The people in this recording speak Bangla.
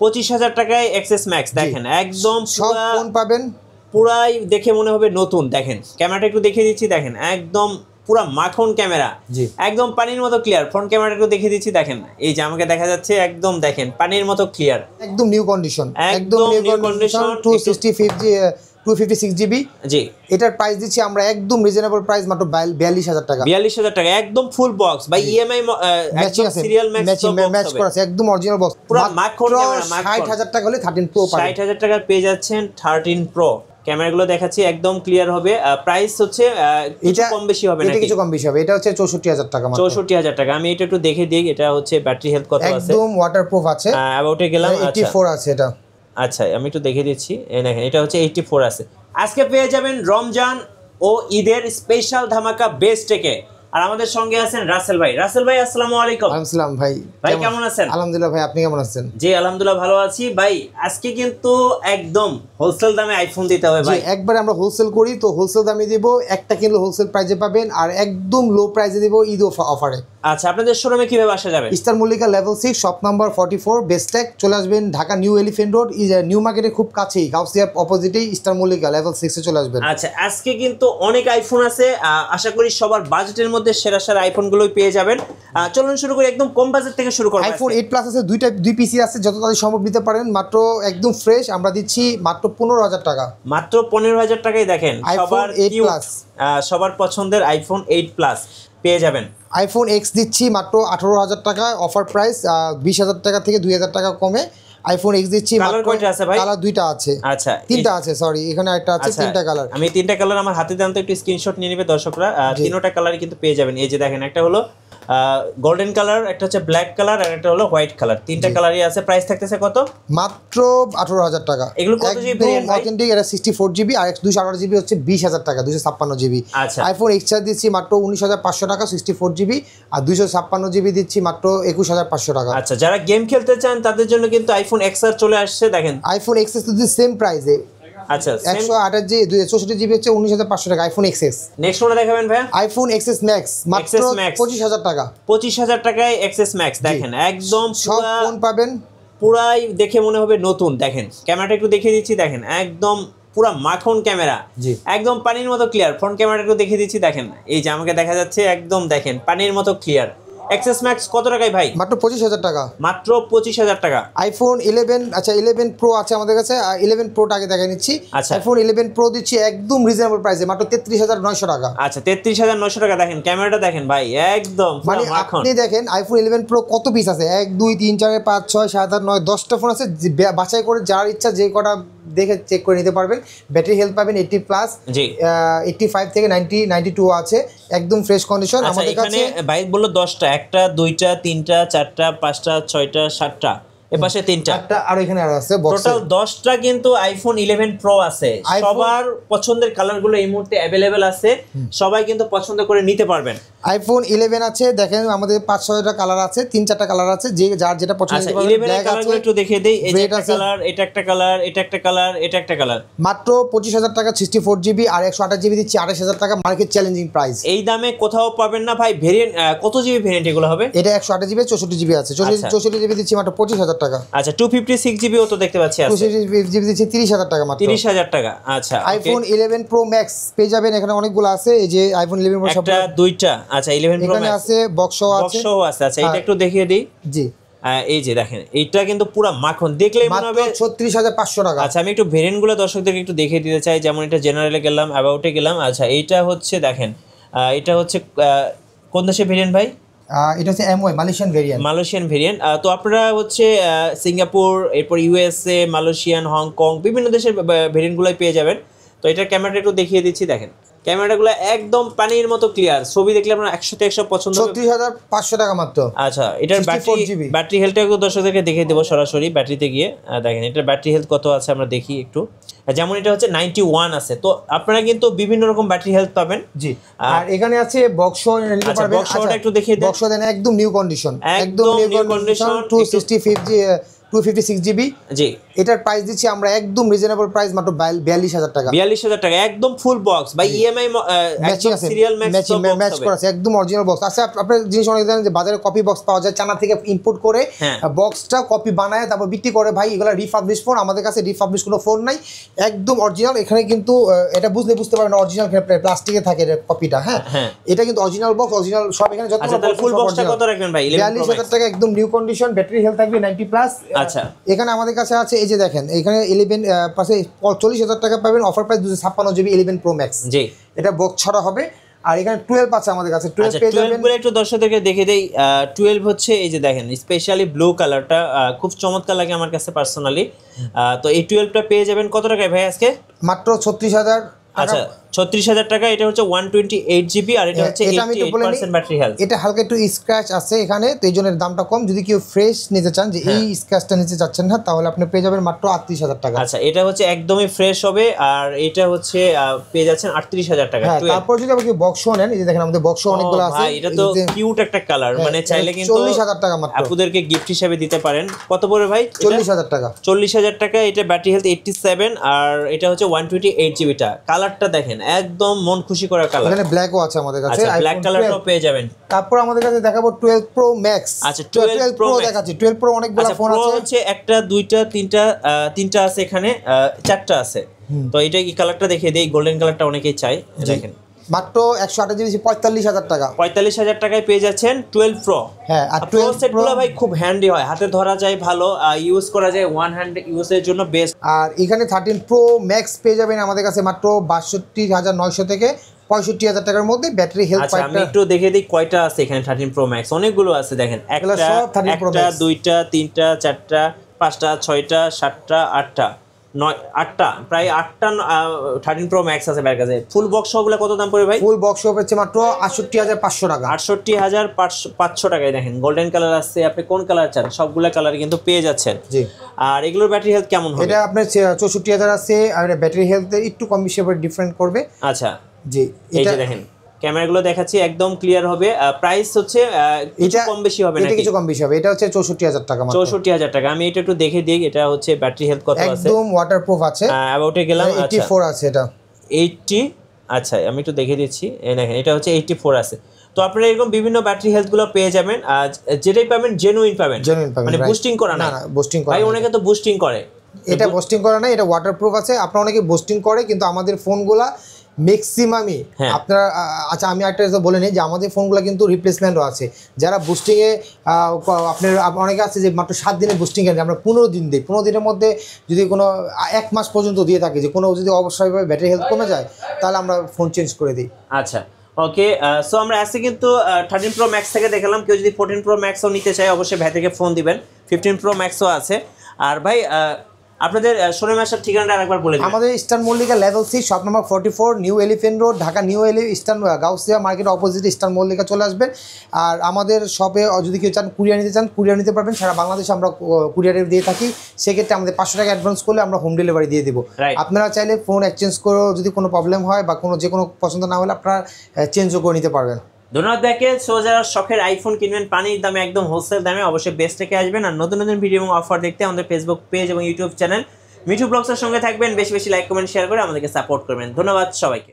25,000 টাকায় এক্সএস ম্যাক্স দেখেন একদম সব ফোন পাবেন পুরাই দেখে মনে হবে নতুন। দেখেন ক্যামেরাটা একটু দেখিয়ে দিচ্ছি, দেখেন একদম পুরা মাখন ক্যামেরা, একদম পানির মতো ক্লিয়ার। ফ্রন্ট ক্যামেরাটা একটু দেখিয়ে দিচ্ছি, দেখেন এই যে আমাকে দেখা যাচ্ছে একদম দেখেন পানির মতো ক্লিয়ার, একদম নিউ কন্ডিশন, একদম নিউ কন্ডিশন 256 জিবি। জি, এটার প্রাইস দিচ্ছি আমরা একদম রিজনেবল প্রাইস, মাত্র 42,000 টাকা। 42,000 টাকা একদম ফুল বক্স ভাই, ইএমআই ম্যাচিং আছে, সিরিয়াল ম্যাচ করা আছে, একদম অরিজিনাল বক্স। পুরো মাখন ক্যামেরা। 60,000 টাকা হলে 13 প্রো পাবেন। 60,000 টাকা পেয়ে যাচ্ছেন 13 প্রো। ক্যামেরাগুলো দেখাচ্ছি একদম ক্লিয়ার হবে। প্রাইস হচ্ছে কিছু কম বেশি হবে না, এটা কিছু কম বেশি হবে। এটা হচ্ছে 64,000 টাকা মাত্র। 64,000 টাকা। আমি এটা একটু দেখে দিই, এটা হচ্ছে ব্যাটারি হেলথ কত আছে, একদম ওয়াটারপ্রুফ আছে। অ্যাবাউটে গেলাম, 84 আছে এটা। আচ্ছা আমি একটু দেখে দিচ্ছি, এই দেখেন এটা হচ্ছে 84 আছে। আজকে পেয়ে যাবেন রমজান ও ঈদের স্পেশাল ধামাকা বেস্ট টেকে। আর আমাদের সঙ্গে আছেন রাসেল ভাই। রাসেল ভাই আসসালামু আলাইকুম। আসসালাম ভাই, ভাই কেমন আছেন? আলহামদুলিল্লাহ ভাই, আপনি কেমন আছেন? জি আলহামদুলিল্লাহ ভালো আছি ভাই। আজকে কিন্তু একদম হোলসেল দামে আইফোন দিতে হবে ভাই। একবার আমরা হোলসেল করি, তো হোলসেল দামে দিব। একটা কিনলে হোলসেল প্রাইসে পাবেন, আর একদম লো প্রাইসে দিব ঈদ অফারে। আচ্ছা আপনাদের শোরুমে কিভাবে আসা যাবে? Star Mallika level 6 shop number 44 বেস্টেক। চলে আসবেন Dhaka new elephant road, new মার্কেটের খুব কাছেই, গাউসিয়ার অপোজিটেই স্টার মল্লিকা লেভেল 6 এ চলে আসবেন। আচ্ছা আজকে কিন্তু অনেক আইফোন আছে, আশা করি সবার বাজেটের মধ্যে সেরা সেরা আইফোনগুলোই পেয়ে যাবেন। চলুন শুরু করি, একদম কম বাজেট থেকে শুরু করব। আইফোন 8 প্লাস আছে, দুই পিসি আছে, যত তাড়াতাড়ি সম্ভব নিতে পারেন। মাত্র একদম ফ্রেশ আমরা দিচ্ছি মাত্র 15,000 টাকা। মাত্র 15,000 টাকায় দেখেন সবার 8 প্লাস, সবার পছন্দের আইফোন 8 প্লাস পেয়ে যাবেন। আইফোন এক্স দিচ্ছি মাত্র 18,000 টাকা অফার প্রাইস, 20,000 টাকা থেকে 2,000 টাকা কমে আইফোন এক্স দিচ্ছি। কালার কয়টা আছে ভাই? কালার দুইটা আছে। আচ্ছা তিনটা আছে, সরি এখানে একটা আছে, তিনটা কালার। আমি তিনটা কালার আমার হাতে দেন তো, একটু স্ক্রিনশট নিয়ে নেবে দর্শকরা। তিনটা কালারই কিন্তু পেয়ে যাবেন। এই যে দেখেন একটা হলো গোল্ডেন কালার, একটা হচ্ছে ব্ল্যাক কালার, আর একটা হলো হোয়াইট কালার। তিনটা কালারই আছে। প্রাইস থাকতেছে কত? মাত্র 18,000 টাকা। এগুলো কত জিবি ভেরিয়েন্ট ভাই? অথেন্টিক, এটা 64 জিবি, আর 258 জিবি হচ্ছে 20,000 টাকা, 256 জিবি। আচ্ছা আইফোন এক্স আর দিচ্ছি মাত্র 19,500 টাকা 64 জিবি, আর 256 জিবি দিচ্ছি মাত্র 21,500 টাকা। আচ্ছা যারা গেম খেলতে চান তাদের জন্য কিন্তু আইফোন এক্স আর চলে আসছে। দেখেন আইফোন এক্স এস যদি সেম প্রাইসে, আচ্ছা 128 জিবি 264 জিবি হচ্ছে 19,500 টাকা আইফোন এক্সএস। নেক্সট ওটা দেখাবেন ভাই? আইফোন এক্সএস ম্যাক্স মাত্র 25,000 টাকা। 25,000 টাকায় এক্সএস ম্যাক্স দেখেন একদম সব ফোন পাবেন, পুরাই দেখে মনে হবে নতুন। দেখেন ক্যামেরাটা একটু দেখিয়ে দিচ্ছি, দেখেন একদম পুরা মাখন ক্যামেরা, একদম পানির মতো ক্লিয়ার। ফ্রন্ট ক্যামেরাটা একটু দেখিয়ে দিচ্ছি, দেখেন এই যে আমাকে দেখা যাচ্ছে একদম দেখেন পানির মতো ক্লিয়ার। এক্সএস ম্যাক্স কত টাকায় ভাই? মাত্র 25,000 টাকা। মাত্র 25,000 টাকা। আইফোন 11, আচ্ছা 11 প্রো আছে আমাদের কাছে, 11 প্রোটা আগে দেখাই নিচ্ছি। আইফোন 11 প্রো দিচ্ছি একদম রিজনেবল প্রাইসে মাত্র 33,900 টাকা। আচ্ছা 33,900 টাকা। দেখেন ক্যামেরাটা দেখেন ভাই একদম মানে আপনি দেখেন আইফোন 11 প্রো কত পিস আছে, 1 2 3 4 5 6 7 8 9 10টা ফোন আছে। বাছাই করে যার ইচ্ছা যে কটা দেখে চেক করে নিতে পারবেন। ব্যাটারি হেলথ পাবেন 80 প্লাস, 85 থেকে 90 92 আছে, একদম ফ্রেশ কন্ডিশন আমাদের কাছে। ভাই বললো 10টা, একটা 2টা 3টা 4টা 5টা 6টা 7টা, এপাশে 3টা, আর এখানে আর আছে টোটাল 10টা কিন্তু আইফোন 11 প্রো আছে। সবার পছন্দের কালারগুলো এই মুহূর্তে अवेलेबल আছে, সবাই কিন্তু পছন্দ করে নিতে পারবেন। আইফোন 11 আছে, দেখেন আমাদের 5-6টা কালার আছে, 3-4টা কালার আছে, যে যার যেটা পছন্দ করবে। 11 কালারগুলো একটু দেখিয়ে দেই। এই যে একটা কালার, এটা একটা কালার, এটা একটা কালার, এটা একটা কালার। মাত্র 25,000 টাকা 64 জিবি, আর 128 জিবি দিচ্ছি 28,000 টাকা, মার্কেট চ্যালেঞ্জিং প্রাইস। এই দামে কোথাও পাবেন না ভাই। ভেরিয়েন্ট কত জিবি ভেরিয়েন্ট এগুলো হবে? এটা 128 জিবি 64 জিবি আছে, 64 জিবি দিচ্ছি মাত্র 25,000 টাকা। আচ্ছা 256 জিবিও তো দেখতে পাচ্ছি আছে, 256 জিবি দিচ্ছি 30,000 টাকা মাত্র। 30,000 টাকা। আচ্ছা আইফোন 11 প্রো ম্যাক্স পেয়ে যাবেন, এখানে অনেকগুলো আছে। এই যে আইফোন 11 প্রো একটা দুইটা, আচ্ছা 11 প্রো এখানে আছে, বক্সও আছে। আচ্ছা এটা একটু দেখিয়ে দিই। জি এই যে দেখেন এইটা কিন্তু পুরো মাখন, দেখলেই মনে হবে 36,500 টাকা। আচ্ছা আমি একটু ভেরিয়েন্টগুলো দর্শকদেরকে একটু দেখিয়ে দিতে চাই। যেমন এটা জেনারেলে গেলাম, অ্যাবাউটে গেলাম। আচ্ছা এইটা হচ্ছে দেখেন, এটা হচ্ছে কোন দেশের ভেরিয়েন্ট ভাই? এটা হচ্ছে MY Malaysian variant. Malaysian variant. তো আপনারা হচ্ছে সিঙ্গাপুর, এরপর ইউএসএ, মালয়েশিয়ান, হংকং, বিভিন্ন দেশের ভেরিয়েন্টগুলোই পেয়ে যাবেন। তো এটার ক্যামেরাটা একটু দেখিয়ে দিচ্ছি, দেখেন ক্যামেরাগুলো একদম পানির মতো ক্লিয়ার। ছবি দেখলে আপনার 100 তে 100 পছন্দ হবে। 36,500 টাকা মাত্র। আচ্ছা এটার ব্যাটারি হেলথটা একটু দর্শকদেরকে দেখিয়ে দেবো সরাসরি ব্যাটারিতে গিয়ে। দেখেন এটার ব্যাটারি হেলথ কত আছে আমরা দেখি একটু। যেমন এটা হচ্ছে 91 আছে। তো আপনারা কিন্তু বিভিন্ন রকম ব্যাটারি হেলথ পাবেন। জি, আর এখানে আছে বক্সও নিতে পারবেন। বক্সটা একটু দেখিয়ে দেন। বক্সও দেন একদম নিউ কন্ডিশন, একদম নিউ কন্ডিশন 256 256GB। জি, এটার প্রাইস দিচ্ছি আমরা একদম রিজনেবল প্রাইস, মাত্র 42,000 টাকা। 42,000 টাকা একদম ফুল বক্স ভাই, ইএমআই ম্যাচিং আছে, সিরিয়াল ম্যাচ করা আছে, একদম অরিজিনাল বক্স। আচ্ছা, আপনার জিনিস অনেক জানেন যে বাজারে কপি বক্স পাওয়া যায়, চায়না থেকে ইম্পোর্ট করে বক্সটা কপি বানায় তারপর বিক্রি করে। ভাই এগুলো রিফার্বিশ ফোন, আমাদের কাছে রিফার্বিশ কোনো ফোন নাই, একদম অরিজিনাল। এখানে কিন্তু এটা বুঝতে পারবেন অরিজিনাল প্লাস্টিকে থাকে এর কপিটা। হ্যাঁ, এটা কিন্তু অরিজিনাল বক্স, অরিজিনাল সব। এখানে যত ফুল বক্সটা কত রাখবেন ভাই? 42,000 টাকা একদম নিউ কন্ডিশন, ব্যাটারি হেলথ থাকবে 90+। আচ্ছা, এখানে আমাদের কাছে আছে এই যে দেখেন, এখানে 11 পাশে 40,000 টাকা পাবেন offer price, 256GB 11 Pro Max। জি, এটা বক্স ছাড়া হবে। আর এখানে 12 আছে আমাদের কাছে, 12 পেয়ে যাবেন। 12 বলে একটু দর্শকদেরকে দেখে দেই। 12 হচ্ছে এই যে দেখেন, স্পেশালি ব্লু কালারটা খুব চমৎকার লাগে আমার কাছে পার্সোনালি। তো এই 12টা পেয়ে যাবেন কত টাকায় ভাই আজকে? মাত্র 36,000। আচ্ছা, 36,000 টাকা। এটা হচ্ছে 128GB আর এটা হচ্ছে 88% ব্যাটারি হেলথ। এটা হালকা একটু স্ক্র্যাচ আছে এখানে, তো এই জন্য দামটা কম। যদি কেউ ফ্রেশ নিতে চান, যে এই স্ক্র্যাচটা নিতে চাচ্ছেন না, তাহলে আপনি পেয়ে যাবেন মাত্র 38,000 টাকা। আচ্ছা, এটা হচ্ছে একদমই ফ্রেশ হবে আর এটা হচ্ছে পেয়ে যাচ্ছেন 38,000 টাকা। তারপর যদি আপনি বক্স নেন, এই যে দেখেন আমাদের বক্স অনেকগুলো আছে। ভাই এটা তো কিউট একটা কালার, মানে চাইলে কিন্তু 40,000 টাকা মাত্র আপুদেরকে গিফট হিসেবে দিতে পারেন। কত পড়ে ভাই? 40,000 টাকা। 40,000 টাকা। এটা ব্যাটারি হেলথ 87 আর এটা হচ্ছে 128GB টা। কালারটা দেখেন একদম মন খুশি করার কালার। এখানে ব্ল্যাকও আছে আমাদের কাছে, আচ্ছা, ব্ল্যাক কালারটাও পেয়ে যাবেন। তারপর আমাদের কাছে দেখাবো 12 Pro Max। আচ্ছা, 12 Pro দেখাচ্ছি। 12 Pro অনেকগুলো ফোন আছে, হচ্ছে একটা দুইটা তিনটা আছে এখানে, চারটা আছে। তো এটা কি কালারটা দেখিয়ে দেই, গোল্ডেন কালারটা অনেকেই চায়। দেখেন মাত্র 128GB 45,000 টাকা। 45,000 টাকায় পেয়ে যাচ্ছেন 12 Pro। হ্যাঁ, আর 12 সেটগুলো ভাই খুব হ্যান্ডি হয়, হাতে ধরা যায় ভালো, ইউজ করা যায়, ওয়ান হ্যান্ড ইউজের জন্য বেস্ট। আর এখানে 13 Pro Max পেয়ে যাবেন আমাদের কাছে মাত্র 62,900 থেকে 65,000 টাকার মধ্যে। ব্যাটারি হেলথ আচ্ছা, আমি একটু দেখে দিই কয়টা আছে এখানে। 13 Pro Max অনেকগুলো আছে দেখেন, একটা দুইটা তিনটা চারটা পাঁচটা ছয়টা সাতটা আটটা আটটা, প্রায় 8টা 13 Pro Max আছে ভাইয়ের কাছে। ফুল বক্স সবগুলো কত দাম পড়ে ভাই? ফুল বক্স হচ্ছে মাত্র 68,500 টাকা। 68,500 টাকায় দেখেন, গোল্ডেন কালার আছে, আপনি কোন কালার চান সবগুলা কালার কিন্তু পেয়ে যাচ্ছেন। জি, আর এগুলোর ব্যাটারি হেলথ কেমন হবে? এটা আপনার 64,000 আছে, আর ব্যাটারি হেলথ একটু কম বেশি ডিফারেন্ট করবে। আচ্ছা, জি, এই যে দেখেন ক্যামেরাগুলো দেখাচ্ছি, একদম ক্লিয়ার হবে। প্রাইস হচ্ছে এটা কম বেশি হবে, এটা কিছু কম বেশি হবে। এটা হচ্ছে 64,000 টাকা মাত্র। 64,000 টাকা। আমি এটা একটু দেখে দিই, এটা হচ্ছে ব্যাটারি হেলথ কত আছে। একদম ওয়াটারপ্রুফ আছে। অ্যাবাউটে গেলাম। 84 আছে এটা। 80। আচ্ছা, আমি একটু দেখে দিচ্ছি, এই দেখেন এটা হচ্ছে 84 আছে। তো আপনারা এরকম বিভিন্ন ব্যাটারি হেলথগুলো পেয়ে যাবেন, যেটাই পাবেন জেনুইন পাবেন, মানে বুস্টিং করা না। বুস্টিং করা ভাই অনেকে তো বুস্টিং করে, এটা বুস্টিং করা না, এটা ওয়াটারপ্রুফ আছে। আপনারা অনেকে বুস্টিং করে, কিন্তু আমাদের ফোনগুলা ম্যাক্সিমামই আপনারা। আচ্ছা, আমি একটা বলে নিই যে আমাদের ফোনগুলো কিন্তু রিপ্লেসমেন্টও আছে। যারা বুস্টিংয়ে আপনার অনেকে আছে যে মাত্র 7 দিনে বুস্টিং কেন, আমরা 15 দিন দিই। 15 দিনের মধ্যে যদি কোনো 1 মাস পর্যন্ত দিয়ে থাকি, যে কোনো যদি অবশ্যইভাবে ব্যাটারি হেলথ কমে যায়, তাহলে আমরা ফোন চেঞ্জ করে দিই। আচ্ছা, ওকে। সো আমরা আজকে কিন্তু 13 Pro Max থেকে দেখালাম। কেউ যদি 14 Pro Maxও নিতে চায়, অবশ্যই ভাই থেকে ফোন দিবেন। 15 Pro Maxও আছে। আর ভাই আপনাদের শোরুমের আসার ঠিকানাটা আরেকবার বলে দিন। আমাদের eastern Mallika level 6 shop number 44 new elephant road, Dhaka new eastern Gausia market opposite eastern Mallika চলে আসবেন। আর আমাদের শপে যদি কেউ চান কুরিয়ার নিতে চান, কুরিয়ার নিতে পারবেন। সারা বাংলাদেশে আমরা কুরিয়ারে দিয়ে থাকি। সেক্ষেত্রে আমাদের 500 টাকা অ্যাডভান্স করলে আমরা হোম ডেলিভারি দিয়ে দেবো। আপনারা চাইলে ফোন এক্সচেঞ্জ করেও যদি কোনো প্রবলেম হয় বা যে কোনো পছন্দ না হলে আপনারা চেঞ্জও করে নিতে পারবেন। ধন্যবাদ দেখে। সো যারা শখের আইফোন কিনবেন পানির দামে, একদম হোলসেল দামে, অবশ্যই বেস্ট থেকে আসবেন। আর নতুন নতুন ভিডিও এবং অফার দেখতে আমাদের ফেসবুক পেজ এবং ইউটিউব চ্যানেল মিঠু ব্লগসের সঙ্গে থাকবেন। বেশি বেশি লাইক কমেন্ট শেয়ার করে আমাদেরকে সাপোর্ট করবেন। ধন্যবাদ সবাইকে।